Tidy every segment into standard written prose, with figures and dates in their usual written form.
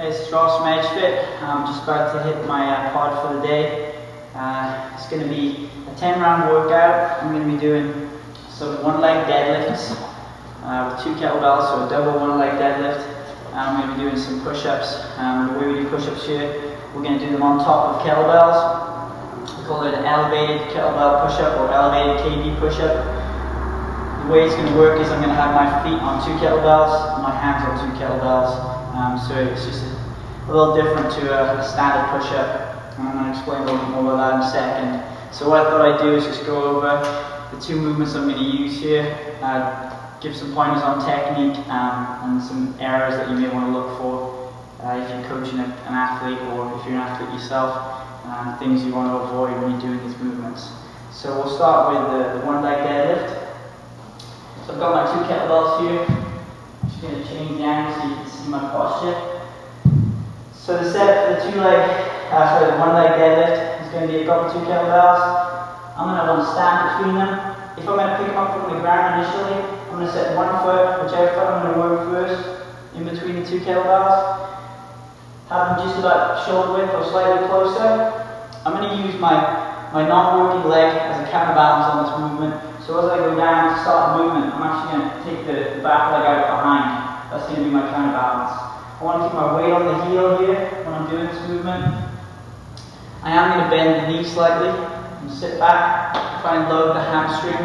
Hey, this is Ross from EdgeFIT. I'm just about to hit my pod for the day. It's going to be a 10-round workout. I'm going to be doing some one-leg deadlifts with 2 kettlebells, so a double one-leg deadlift. I'm going to be doing some push-ups. The way we do push-ups here, we're going to do them on top of kettlebells. We call it an elevated kettlebell push-up or elevated KB push-up. The way it's going to work is I'm going to have my feet on 2 kettlebells, my hands on 2 kettlebells. So it's just a little different to a standard push-up, and I'm going to explain a little bit more about that in a second. So what I thought I'd do is just go over the 2 movements I'm going to use here, give some pointers on technique and some areas that you may want to look for if you're coaching an athlete or if you're an athlete yourself, things you want to avoid when you're doing these movements. So we'll start with the one-leg deadlift. So I've got my 2 kettlebells here. I'm just going to change the angle so you can see my posture. So the setup for the the one-leg deadlift is going to be I've got the 2 kettlebells. I'm going to have one stand between them. If I'm going to pick them up from the ground initially, I'm going to set one foot, whichever foot I'm going to work first, in between the 2 kettlebells. Have them just about shoulder width or slightly closer. I'm going to use my non-working leg as a counterbalance on this movement. So as I go down to start the movement, I'm actually going to take the back leg out behind. That's going to be my counterbalance. I want to keep my weight on the heel here when I'm doing this movement. I am going to bend the knee slightly and sit back, try and load the hamstring.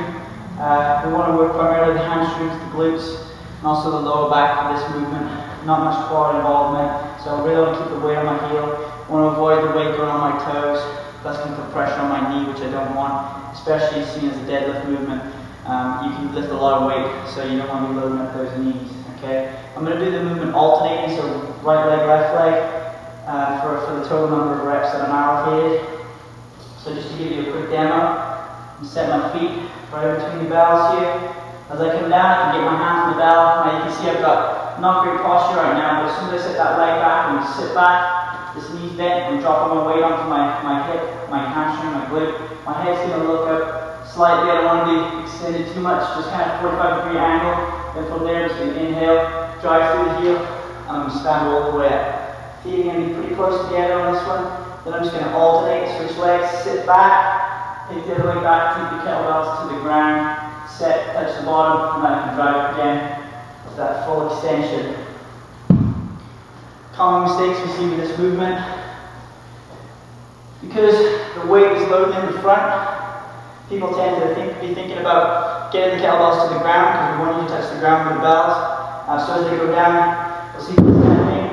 We want to work primarily the hamstrings, the glutes, and also the lower back for this movement. Not much quad involvement, so I really want to keep the weight on my heel. I want to avoid the weight going on my toes. That's going to put pressure on my knee, which I don't want, especially seen as a deadlift movement. You can lift a lot of weight, so you don't want to be loading up those knees. Okay, I'm going to do the movement alternating, so right leg, left leg, for the total number of reps that I'm allocated. So just to give you a quick demo, I'm set my feet right between the bells here. As I come down, I can get my hands on the bell. Now you can see I've got not great posture right now, but as soon as I set that leg back and sit back, this knee's bent, I'm dropping my weight onto my hip, my hamstring, my glute. My head's going to look up slightly. I don't want to be extended too much, just kind of 45-degree angle. Then from there, I'm just going to inhale, drive through the heel, and I'm going to stand all the way up. Feet are going to be pretty close together on this one. Then I'm just going to alternate, switch legs, sit back, take the other leg back, take the kettlebells to the ground, set, touch the bottom, and then I can drive up again with that full extension. Common mistakes we see with this movement. Because the weight is loaded in the front, people tend to be thinking about getting the kettlebells to the ground because we want you to touch the ground with the bells. So as they go down, we'll see what's happening.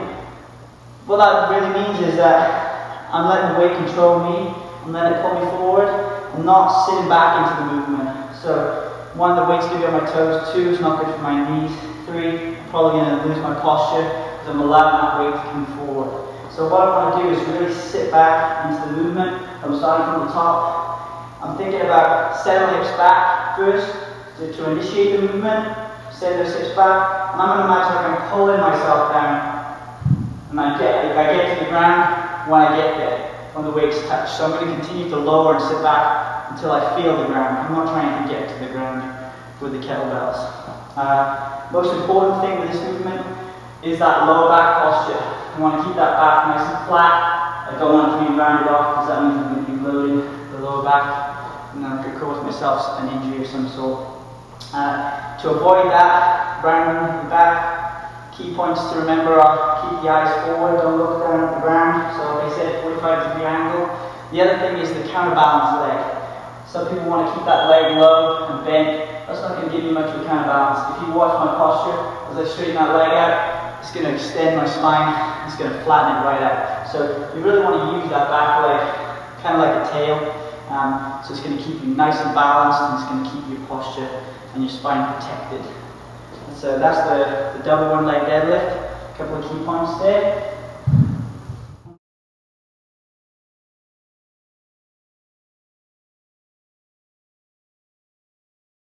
What that really means is that I'm letting the weight control me, I'm letting it pull me forward, I'm not sitting back into the movement. So 1, the weight's going to be on my toes. 2, it's not good for my knees. 3, I'm probably going to lose my posture because I'm allowing that weight to come forward. So what I want to do is really sit back into the movement. I'm starting from the top. I'm thinking about setting hips back first to initiate the movement. Set those hips back, and I'm going to imagine like I'm pulling myself down. And I get to the ground when I get there, when the weight's touched. So I'm going to continue to lower and sit back until I feel the ground. I'm not trying to get to the ground with the kettlebells. Most important thing with this movement is that lower back posture. I want to keep that back nice and flat. I don't want it to be rounded off because that means I'm going to be loading the lower back and then I could cause myself an injury of some sort. To avoid that, rounding the back, key points to remember are keep the eyes forward, don't look down at the ground. So like I said, 45-degree angle. The other thing is the counterbalance leg. Some people want to keep that leg low and bent. That's not going to give you much of a counterbalance. If you watch my posture, as I straighten that leg out, it's going to extend my spine, it's going to flatten it right out. So you really want to use that back leg, kind of like a tail. So it's going to keep you nice and balanced, and it's going to keep your posture and your spine protected. So that's the double one-leg deadlift. A couple of key points there.